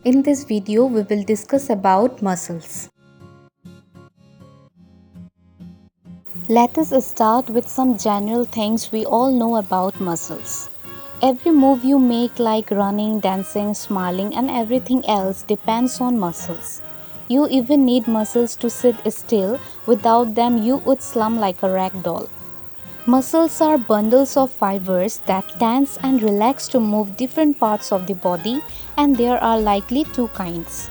In this video, we will discuss about muscles. Let us start with some general things we all know about muscles. Every move you make like running, dancing, smiling and everything else depends on muscles. You even need muscles to sit still. Without them, you would slump like a rag doll. Muscles are bundles of fibers that tense and relax to move different parts of the body, and there are likely two kinds.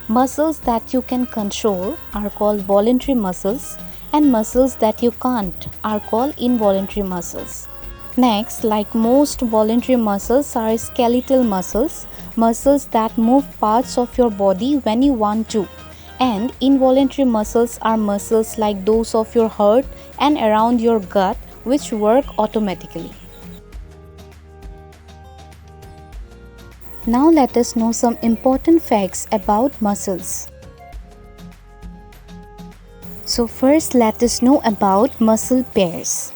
Muscles that you can control are called voluntary muscles, and muscles that you can't are called involuntary muscles. Next, like most voluntary muscles are skeletal muscles, muscles that move parts of your body when you want to. And involuntary muscles are muscles like those of your heart and around your gut which work automatically. Now let us know some important facts about muscles. So first let us know about muscle pairs.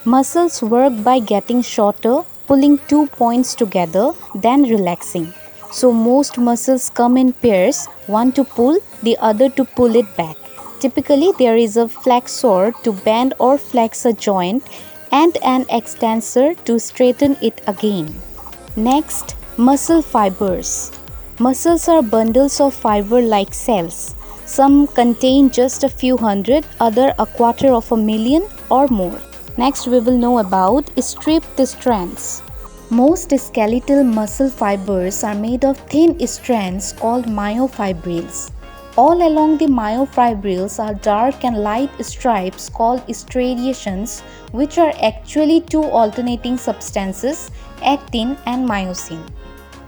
Muscles work by getting shorter, pulling 2 points together, then relaxing. So most muscles come in pairs, one to pull, the other to pull it back. Typically there is a flexor to bend or flex a joint and an extensor to straighten it again. Next, muscle fibers. Muscles are bundles of fiber like cells. Some contain just a few hundred, other a quarter of a million or more. Next, we will know about stripped strands. Most skeletal muscle fibers are made of thin strands called myofibrils. All along the myofibrils are dark and light stripes called striations, which are actually two alternating substances, actin and myosin.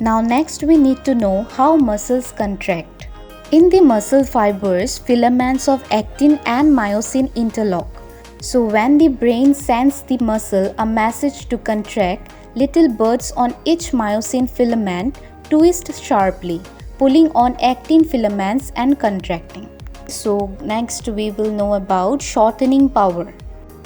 Now next we need to know how muscles contract. In the muscle fibers, filaments of actin and myosin interlock. So when the brain sends the muscle a message to contract, little buds on each myosin filament twist sharply, pulling on actin filaments and contracting. So next we will know about shortening power.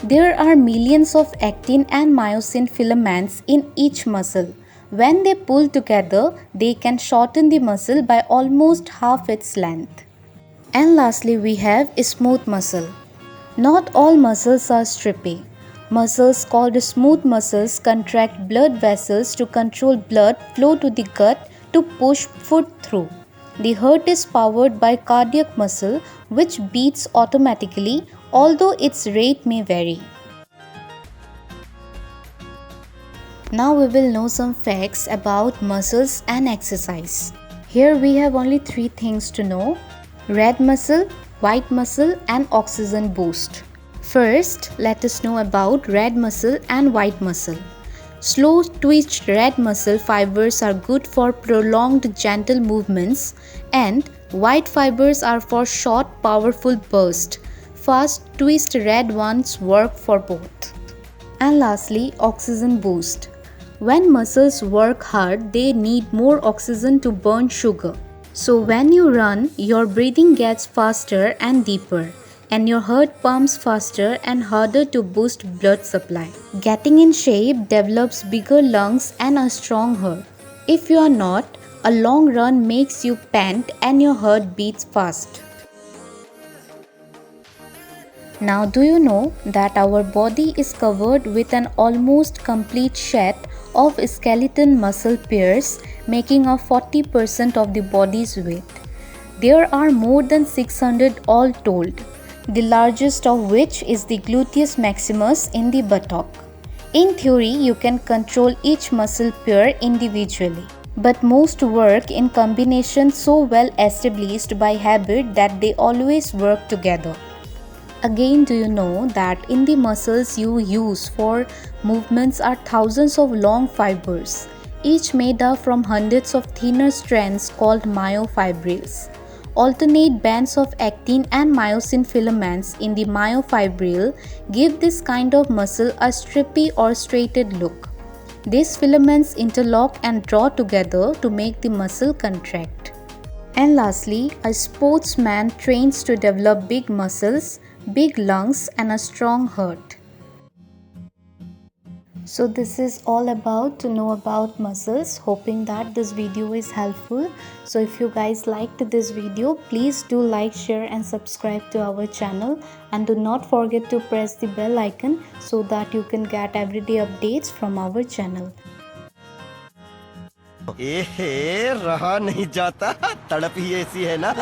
There are millions of actin and myosin filaments in each muscle. When they pull together, they can shorten the muscle by almost half its length. And lastly, we have smooth muscle. Not all muscles are strippy. Muscles called smooth muscles contract blood vessels to control blood flow to the gut to push food through. The heart is powered by cardiac muscle which beats automatically, although its rate may vary. Now we will know some facts about muscles and exercise. Here we have only 3 things to know: red muscle, white muscle and oxygen boost. First, let us know about red muscle and white muscle. Slow twitched red muscle fibers are good for prolonged gentle movements, and white fibers are for short powerful bursts. Fast twist red ones work for both. And lastly, oxygen boost. When muscles work hard, they need more oxygen to burn sugar. So when you run, your breathing gets faster and deeper, and your heart pumps faster and harder to boost blood supply. Getting in shape develops bigger lungs and a strong heart. If you are not, a long run makes you pant and your heart beats fast. Now, do you know that our body is covered with an almost complete shed of skeleton muscle pairs, making up 40% of the body's weight? There are more than 600 all told, the largest of which is the gluteus maximus in the buttock. In theory, you can control each muscle pair individually, but most work in combination so well established by habit that they always work together. Again, do you know that in the muscles you use for movements are thousands of long fibers, each made up from hundreds of thinner strands called myofibrils. Alternate bands of actin and myosin filaments in the myofibril give this kind of muscle a stripy or straighted look. These filaments interlock and draw together to make the muscle contract. And lastly, a sportsman trains to develop big muscles, big lungs and a strong heart. So this is all about to know about muscles. Hoping that this video is helpful. So if you guys liked this video, please do like, share and subscribe to our channel, and do not forget to press the bell icon so that you can get everyday updates from our channel. रहा नहीं जाता, तड़प ही ऐसी है ना।